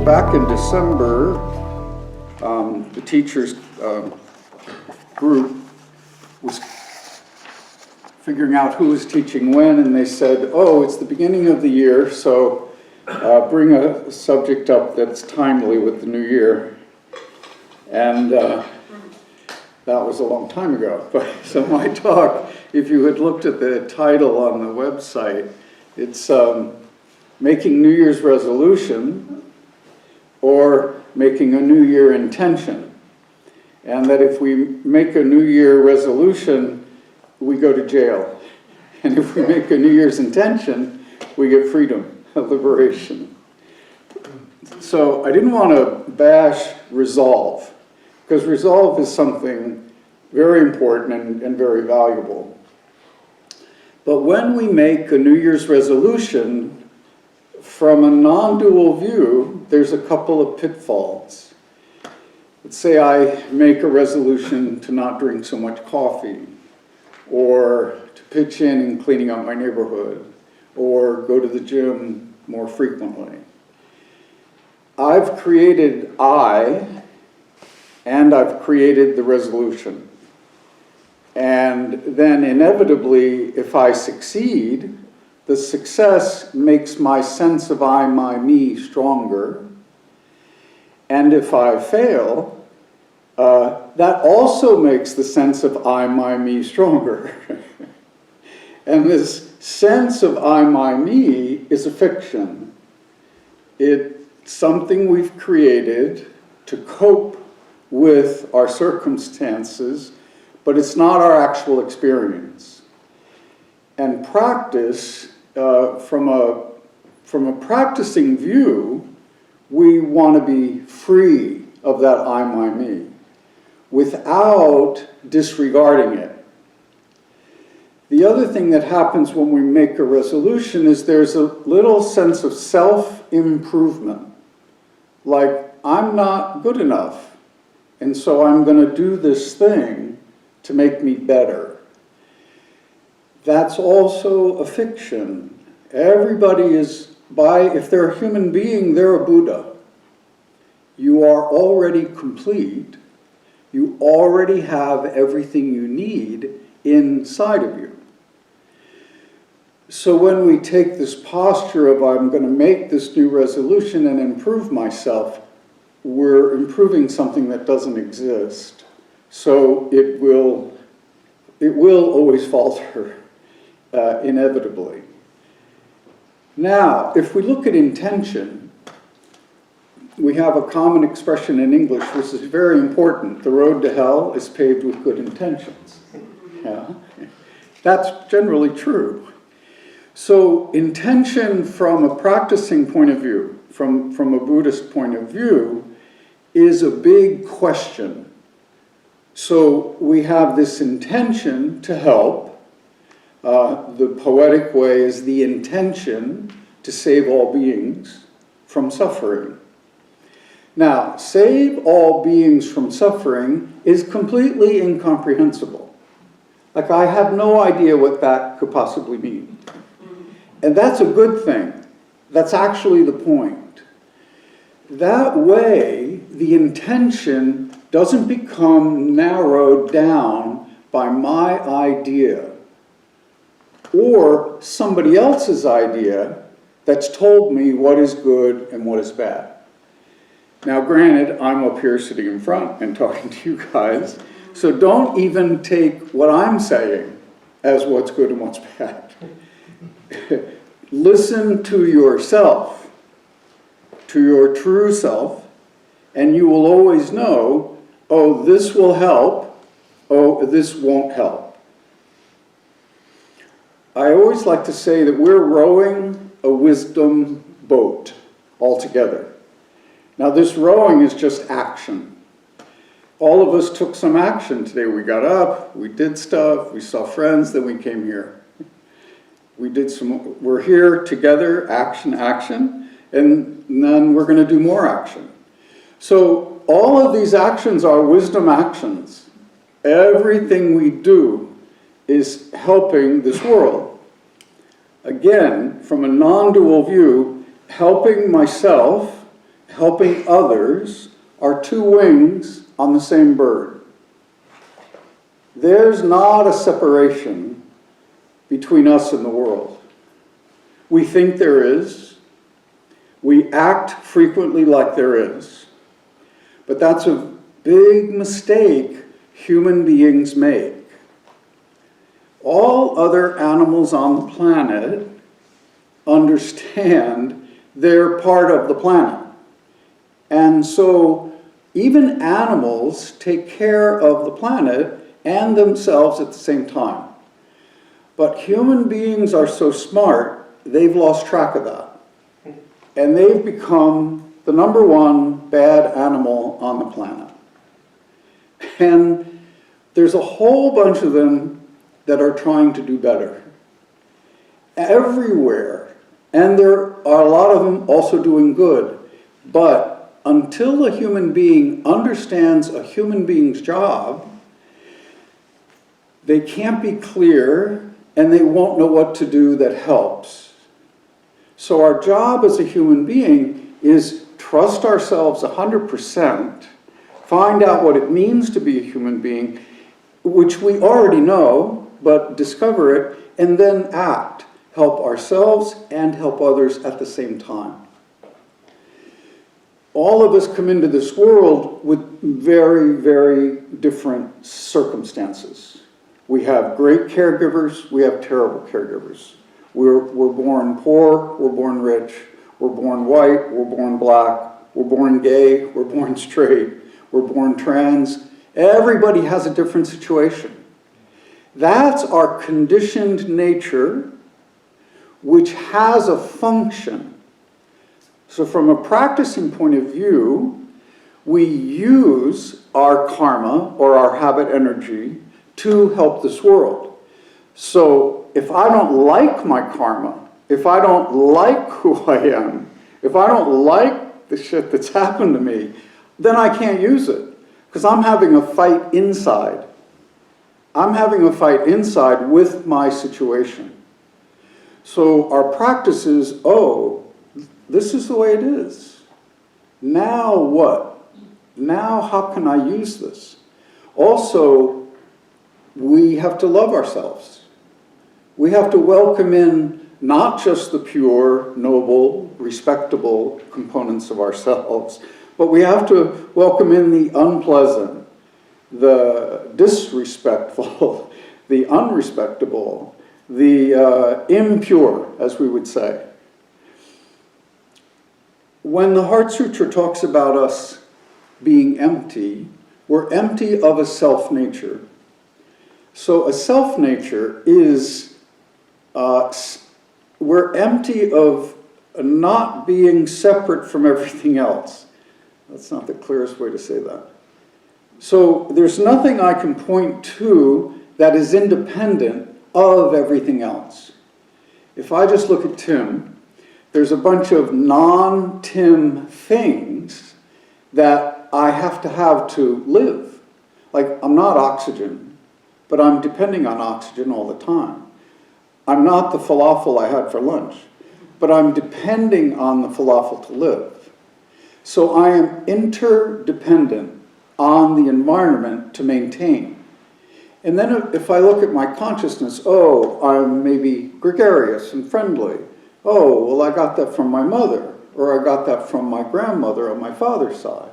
back in December, the teachers group was figuring out who was teaching when, and they said, oh, it's the beginning of the year, so bring a subject up that's timely with the new year. And that was a long time ago. But so my talk, if you had looked at the title on the website, it's making New Year's resolution or making a New Year intention. And that if we make a New Year resolution, we go to jail. And if we make a New Year's intention, we get freedom, liberation. So I didn't want to bash resolve, because resolve is something very important and very valuable. But when we make a New Year's resolution, from a non-dual view, there's a couple of pitfalls. Let's say I make a resolution to not drink so much coffee, or to pitch in in cleaning up my neighborhood, or go to the gym more frequently. I've created and I've created the resolution. And then inevitably, if I succeed, the success makes my sense of I, my, me stronger. And if I fail, that also makes the sense of I, my, me stronger. And this sense of I, my, me is a fiction. It's something we've created to cope with our circumstances, but it's not our actual experience. And practice, from a practicing view, we want to be free of that I, my, me, without disregarding it. The other thing that happens when we make a resolution is there's a little sense of self-improvement. Like, I'm not good enough, and so I'm going to do this thing to make me better. That's also a fiction. Everybody is, if they're a human being, they're a Buddha. You are already complete. You already have everything you need inside of you. So when we take this posture of I'm going to make this new resolution and improve myself, we're improving something that doesn't exist. So it will always falter, inevitably. Now, if we look at intention, we have a common expression in English which is very important. The road to hell is paved with good intentions. Yeah? That's generally true. So intention from a practicing point of view, from a Buddhist point of view, is a big question. So we have this intention to help. The poetic way is the intention to save all beings from suffering. Now, save all beings from suffering is completely incomprehensible. Like, I have no idea what that could possibly mean. And that's a good thing. That's actually the point. That way, the intention doesn't become narrowed down by my idea or somebody else's idea that's told me what is good and what is bad. Now, granted, I'm up here sitting in front and talking to you guys, so don't even take what I'm saying as what's good and what's bad. Listen to yourself, to your true self, and you will always know, oh, this will help, oh, this won't help. I always like to say that we're rowing a wisdom boat all together. Now, this rowing is just action. All of us took some action today. We got up, we did stuff, we saw friends, then we came here. We're here together, action, and then we're going to do more action. So all of these actions are wisdom actions. Everything we do is helping this world. Again, from a non-dual view, helping myself helping others are two wings on the same bird. There's not a separation between us and the world. We think there is. We act frequently like there is. But that's a big mistake human beings make. All other animals on the planet understand they're part of the planet. And so even animals take care of the planet and themselves at the same time. But human beings are so smart, they've lost track of that. And they've become the number one bad animal on the planet. And there's a whole bunch of them that are trying to do better. Everywhere. And there are a lot of them also doing good. But until a human being understands a human being's job, they can't be clear and they won't know what to do that helps. So our job as a human being is trust ourselves 100%, find out what it means to be a human being, which we already know, but discover it, and then act. Help ourselves and help others at the same time. All of us come into this world with very, very different circumstances. We have great caregivers, we have terrible caregivers. We're born poor, we're born rich, we're born white, we're born black, we're born gay, we're born straight, we're born trans. Everybody has a different situation. That's our conditioned nature, which has a function. So from a practicing point of view, we use our karma or our habit energy to help this world. So if I don't like my karma, if I don't like who I am, if I don't like the shit that's happened to me, then I can't use it. Because I'm having a fight inside. I'm having a fight inside with my situation. So our practice is, oh, this is the way it is. Now what? Now how can I use this? Also, we have to love ourselves. We have to welcome in not just the pure, noble, respectable components of ourselves, but we have to welcome in the unpleasant, the disrespectful, the unrespectable, the impure, as we would say. When the Heart Sutra talks about us being empty, we're empty of a self-nature. So a self-nature is, we're empty of not being separate from everything else. That's not the clearest way to say that. So there's nothing I can point to that is independent of everything else. If I just look at Tim, there's a bunch of non-Tim things that I have to live. Like, I'm not oxygen, but I'm depending on oxygen all the time. I'm not the falafel I had for lunch, but I'm depending on the falafel to live. So I am interdependent on the environment to maintain. And then if I look at my consciousness, oh, I'm maybe gregarious and friendly. Oh, well, I got that from my mother, or I got that from my grandmother on my father's side.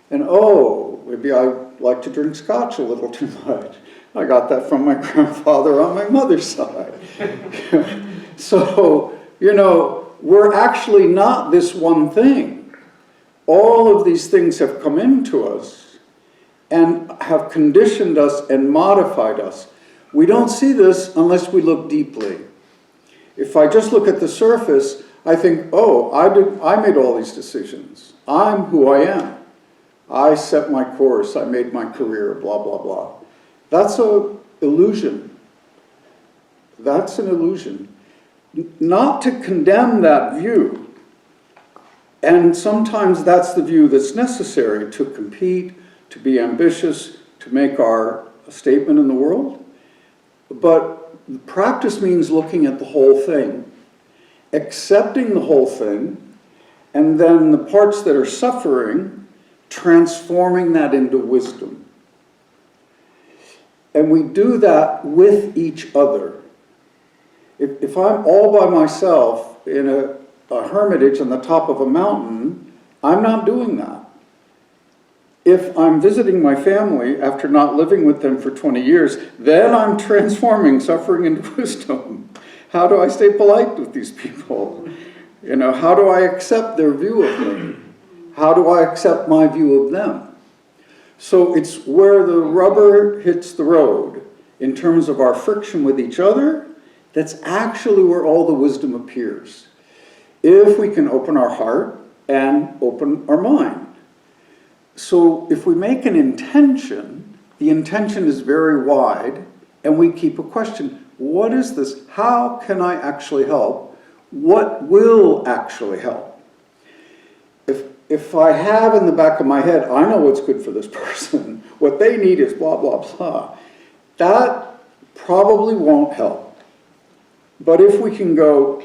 And oh, maybe I like to drink scotch a little too much. I got that from my grandfather on my mother's side. So, you know, we're actually not this one thing. All of these things have come into us and have conditioned us and modified us. We don't see this unless we look deeply. If I just look at the surface, I think, oh, I made all these decisions. I'm who I am. I set my course, I made my career, blah, blah, blah. That's an illusion. That's an illusion. Not to condemn that view. And sometimes that's the view that's necessary to compete, to be ambitious, to make our statement in the world. But practice means looking at the whole thing, accepting the whole thing, And then the parts that are suffering, transforming that into wisdom. And we do that with each other. If I'm all by myself in a hermitage on the top of a mountain, I'm not doing that. If I'm visiting my family after not living with them for 20 years, then I'm transforming suffering into wisdom. How do I stay polite with these people? You know, how do I accept their view of me? How do I accept my view of them? So it's where the rubber hits the road in terms of our friction with each other. That's actually where all the wisdom appears. If we can open our heart and open our mind. So if we make an intention, the intention is very wide, and we keep a question. What is this? How can I actually help? What will actually help? If I have in the back of my head, I know what's good for this person. What they need is blah, blah, blah. That probably won't help. But if we can go,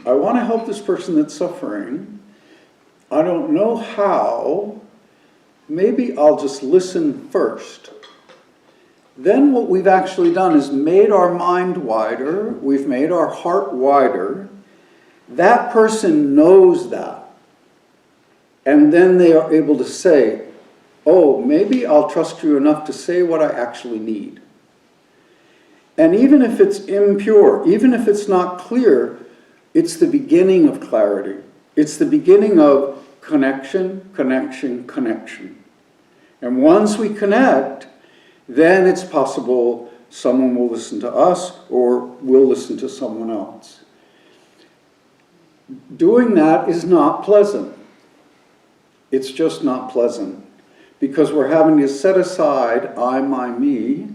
I want to help this person that's suffering. I don't know how. Maybe I'll just listen first. Then what we've actually done is made our mind wider. We've made our heart wider. That person knows that. And then they are able to say, oh, maybe I'll trust you enough to say what I actually need. And even if it's impure, even if it's not clear, it's the beginning of clarity. It's the beginning of connection, connection, connection. And once we connect, then it's possible someone will listen to us or we'll listen to someone else. Doing that is not pleasant. It's just not pleasant because we're having to set aside I, my, me.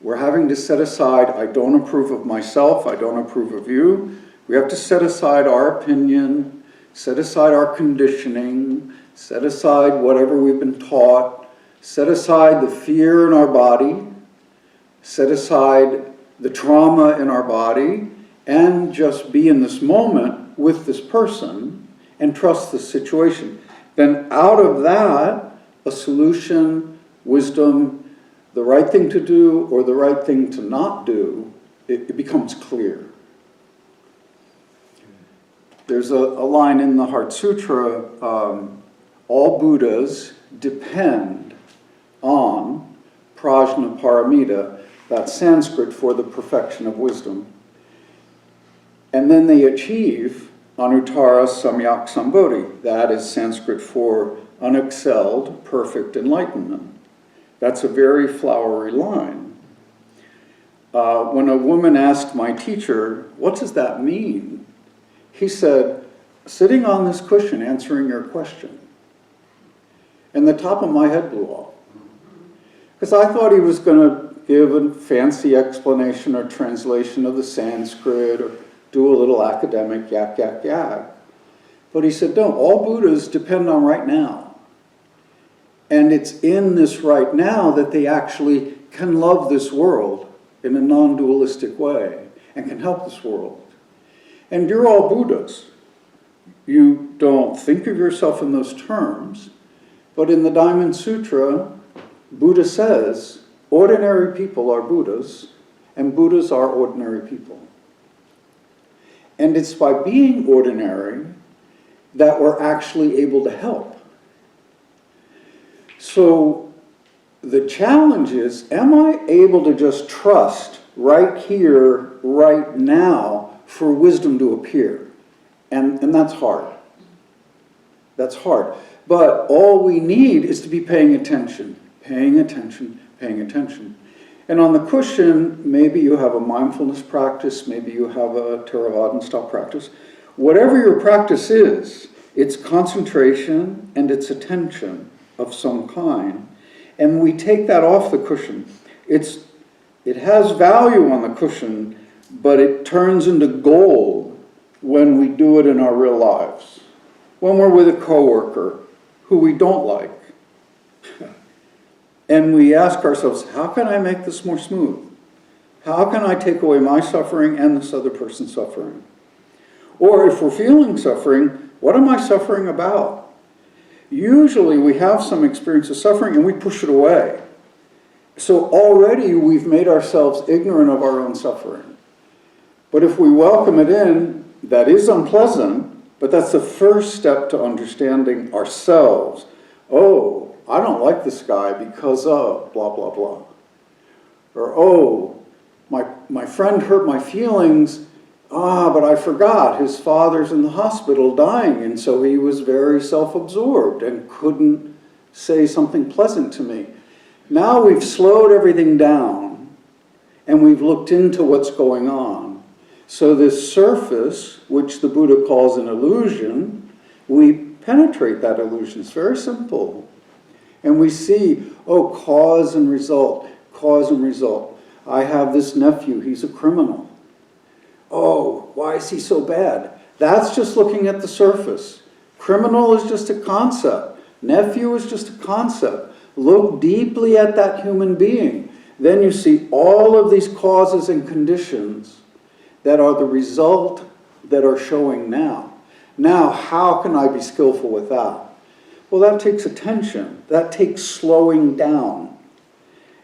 We're having to set aside I don't approve of myself, I don't approve of you. We have to set aside our opinion, set aside our conditioning, set aside whatever we've been taught, set aside the fear in our body, set aside the trauma in our body, and just be in this moment with this person and trust the situation. Then out of that, a solution, wisdom, the right thing to do or the right thing to not do, it becomes clear. There's a line in the Heart Sutra, all Buddhas depend on prajna paramita, that's Sanskrit for the perfection of wisdom. And then they achieve anuttara samyak sambodhi, that is Sanskrit for unexcelled, perfect enlightenment. That's a very flowery line. When a woman asked my teacher, what does that mean? He said, sitting on this cushion answering your question. And the top of my head blew off. Because I thought he was going to give a fancy explanation or translation of the Sanskrit or do a little academic yak, yak, yak. But he said, no, all Buddhas depend on right now. And it's in this right now that they actually can love this world in a non-dualistic way and can help this world. And you're all Buddhas. You don't think of yourself in those terms, but in the Diamond Sutra, Buddha says, ordinary people are Buddhas, and Buddhas are ordinary people. And it's by being ordinary that we're actually able to help. So the challenge is, am I able to just trust right here, right now, for wisdom to appear? And that's hard. That's hard. But all we need is to be paying attention, paying attention, paying attention. And on the cushion, maybe you have a mindfulness practice, maybe you have a Theravadan style practice. Whatever your practice is, it's concentration and it's attention of some kind. And we take that off the cushion. It has value on the cushion, but it turns into gold when we do it in our real lives. When we're with a coworker who we don't like. And we ask ourselves, how can I make this more smooth? How can I take away my suffering and this other person's suffering? Or if we're feeling suffering, What am I suffering about? Usually we have some experience of suffering and we push it away. So already we've made ourselves ignorant of our own suffering. But if we welcome it in, that is unpleasant, but that's the first step to understanding ourselves. Oh, I don't like this guy because of blah, blah, blah. Or, oh, my friend hurt my feelings, but I forgot his father's in the hospital dying, and so he was very self-absorbed and couldn't say something pleasant to me. Now we've slowed everything down, and we've looked into what's going on. So this surface, which the Buddha calls an illusion, we penetrate that illusion. It's very simple. And we see, oh, cause and result, cause and result. I have this nephew, he's a criminal. Oh, why is he so bad? That's just looking at the surface. Criminal is just a concept. Nephew is just a concept. Look deeply at that human being. Then you see all of these causes and conditions that are the result that are showing now. Now, how can I be skillful with that? Well, that takes attention. That takes slowing down.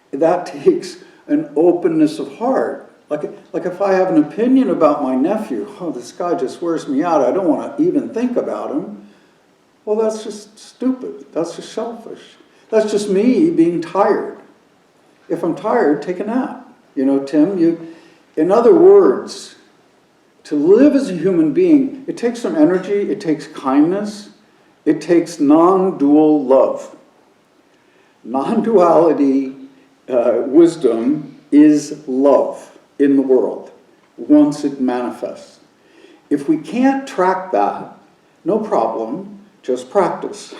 That takes an openness of heart. Like if I have an opinion about my nephew, oh, this guy just wears me out, I don't want to even think about him. Well, that's just stupid. That's just selfish. That's just me being tired. If I'm tired, take a nap. You know, Tim, in other words, to live as a human being, it takes some energy, it takes kindness, it takes non-dual love. Non-duality wisdom is love in the world once it manifests. If we can't track that, no problem, just practice.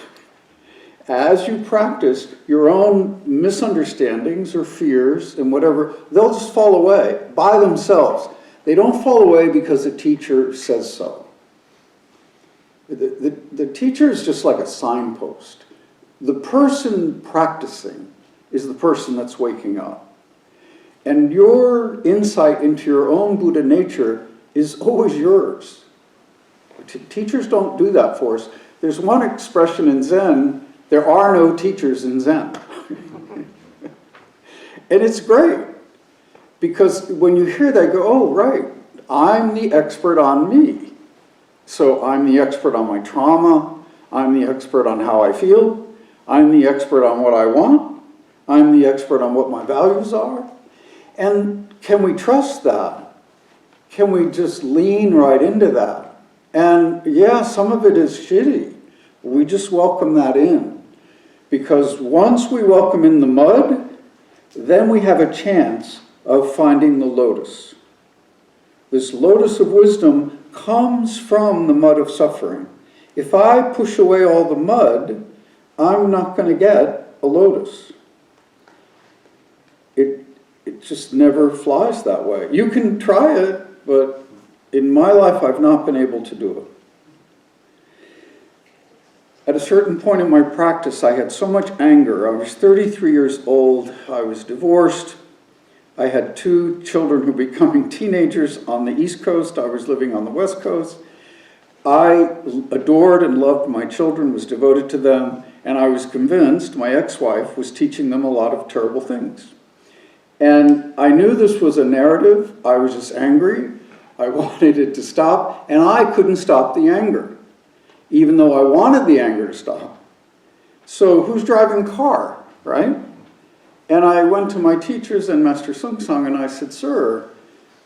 As you practice, your own misunderstandings or fears and whatever, they'll just fall away by themselves. They don't fall away because the teacher says so. The teacher is just like a signpost. The person practicing is the person that's waking up. And your insight into your own Buddha nature is always yours. Teachers don't do that for us. There's one expression in Zen, there are no teachers in Zen. And it's great, because when you hear that, you go, oh, right, I'm the expert on me. So I'm the expert on my trauma, I'm the expert on how I feel, I'm the expert on what I want, I'm the expert on what my values are. And can we trust that? Can we just lean right into that? And yeah, some of it is shitty. We just welcome that in. Because once we welcome in the mud, then we have a chance of finding the lotus. This lotus of wisdom comes from the mud of suffering. If I push away all the mud, I'm not going to get a lotus. It just never flies that way. You can try it, but in my life I've not been able to do it. At a certain point in my practice, I had so much anger. I was 33 years old. I was divorced. I had 2 children who were becoming teenagers on the East Coast. I was living on the West Coast. I adored and loved my children, was devoted to them, and I was convinced my ex-wife was teaching them a lot of terrible things. And I knew this was a narrative. I was just angry. I wanted it to stop, and I couldn't stop the anger, even though I wanted the anger to stop. So who's driving the car, right? And I went to my teachers and Master Sung Sung, and I said, sir,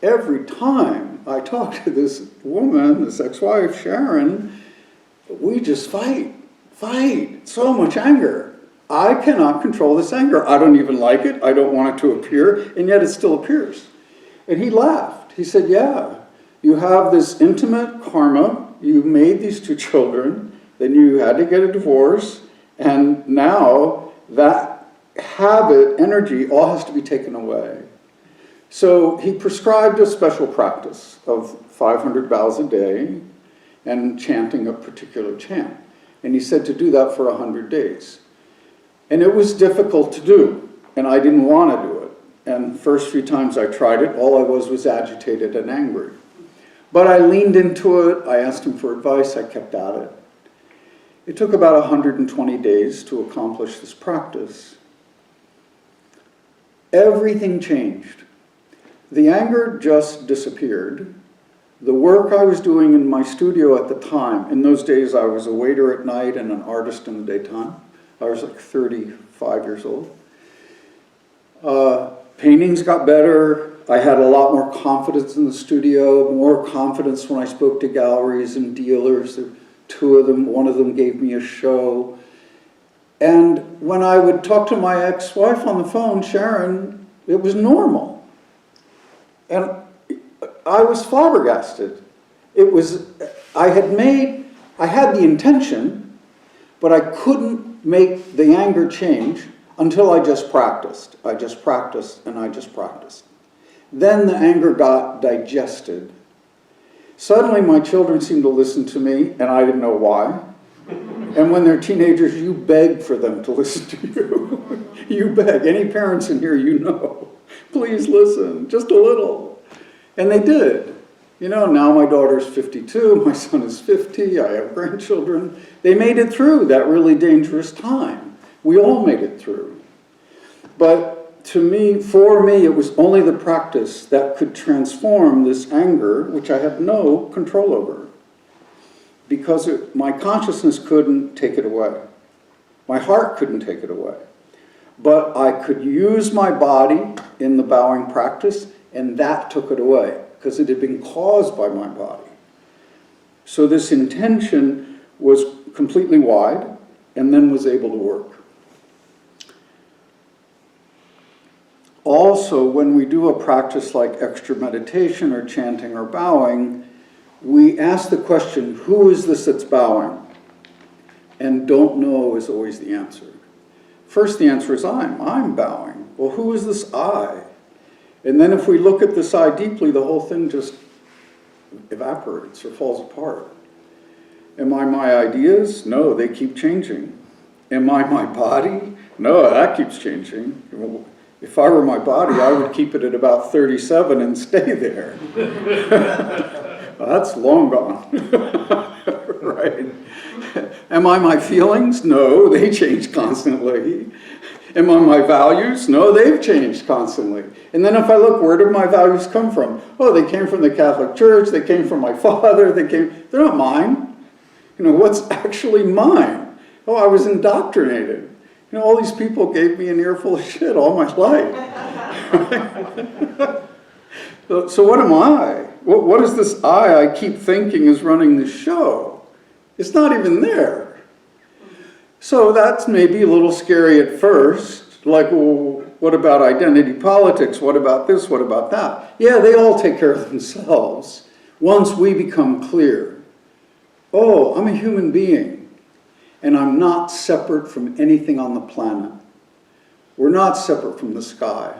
every time I talk to this woman, this ex-wife, Sharon, we just fight, so much anger. I cannot control this anger. I don't even like it. I don't want it to appear, and yet it still appears. And he laughed. He said, yeah, you have this intimate karma. You made these 2 children, then you had to get a divorce, and now that habit, energy, all has to be taken away. So he prescribed a special practice of 500 vows a day and chanting a particular chant. And he said to do that for 100 days. And it was difficult to do, and I didn't want to do it. And the first few times I tried it, all I was agitated and angry. But I leaned into it, I asked him for advice, I kept at it. It took about 120 days to accomplish this practice. Everything changed. The anger just disappeared. The work I was doing in my studio at the time, in those days I was a waiter at night and an artist in the daytime. I was like 35 years old. Paintings got better. I had a lot more confidence in the studio, more confidence when I spoke to galleries and dealers. Two of them, one of them gave me a show. And when I would talk to my ex-wife on the phone, Sharon, it was normal. And I was flabbergasted. I had the intention, but I couldn't make the anger change until I just practiced. I just practiced and I just practiced. Then the anger got digested. Suddenly my children seemed to listen to me, and I didn't know why. And when they're teenagers, you beg for them to listen to you. You beg. Any parents in here, you know. Please listen, just a little. And they did. You know, now my daughter's 52, my son is 50, I have grandchildren. They made it through that really dangerous time. We all made it through. But for me, it was only the practice that could transform this anger, which I had no control over. Because my consciousness couldn't take it away. My heart couldn't take it away. But I could use my body in the bowing practice, and that took it away, because it had been caused by my body. So this intention was completely wide, and then was able to work. Also, when we do a practice like extra meditation or chanting or bowing, we ask the question, who is this that's bowing? And don't know is always the answer. First, the answer is I'm bowing. Well, who is this I? And then if we look at this I deeply, the whole thing just evaporates or falls apart. Am I my ideas? No, they keep changing. Am I my body? No, that keeps changing. If I were my body, I would keep it at about 37 and stay there. Well, that's long gone, right? Am I my feelings? No, they change constantly. Am I my values? No, they've changed constantly. And then if I look, where did my values come from? Oh, they came from the Catholic Church, they came from my father, they're not mine. You know, what's actually mine? Oh, I was indoctrinated. You know, all these people gave me an earful of shit all my life. So what am I? What is this I keep thinking is running the show? It's not even there. So that's maybe a little scary at first. Like, well, what about identity politics? What about this? What about that? Yeah, they all take care of themselves once we become clear. Oh, I'm a human being. And I'm not separate from anything on the planet. We're not separate from the sky.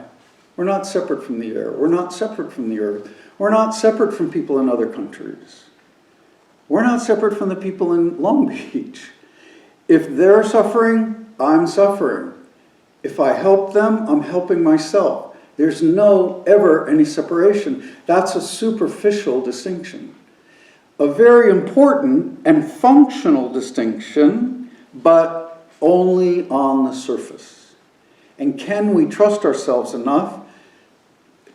We're not separate from the air. We're not separate from the earth. We're not separate from people in other countries. We're not separate from the people in Long Beach. If they're suffering, I'm suffering. If I help them, I'm helping myself. There's no ever any separation. That's a superficial distinction. A very important and functional distinction, but only on the surface. And can we trust ourselves enough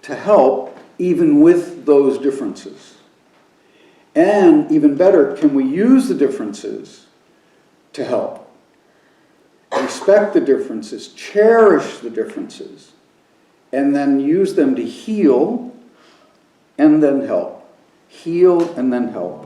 to help even with those differences? And even better, can we use the differences to help? Respect the differences, cherish the differences, and then use them to heal and then help. Heal and then help.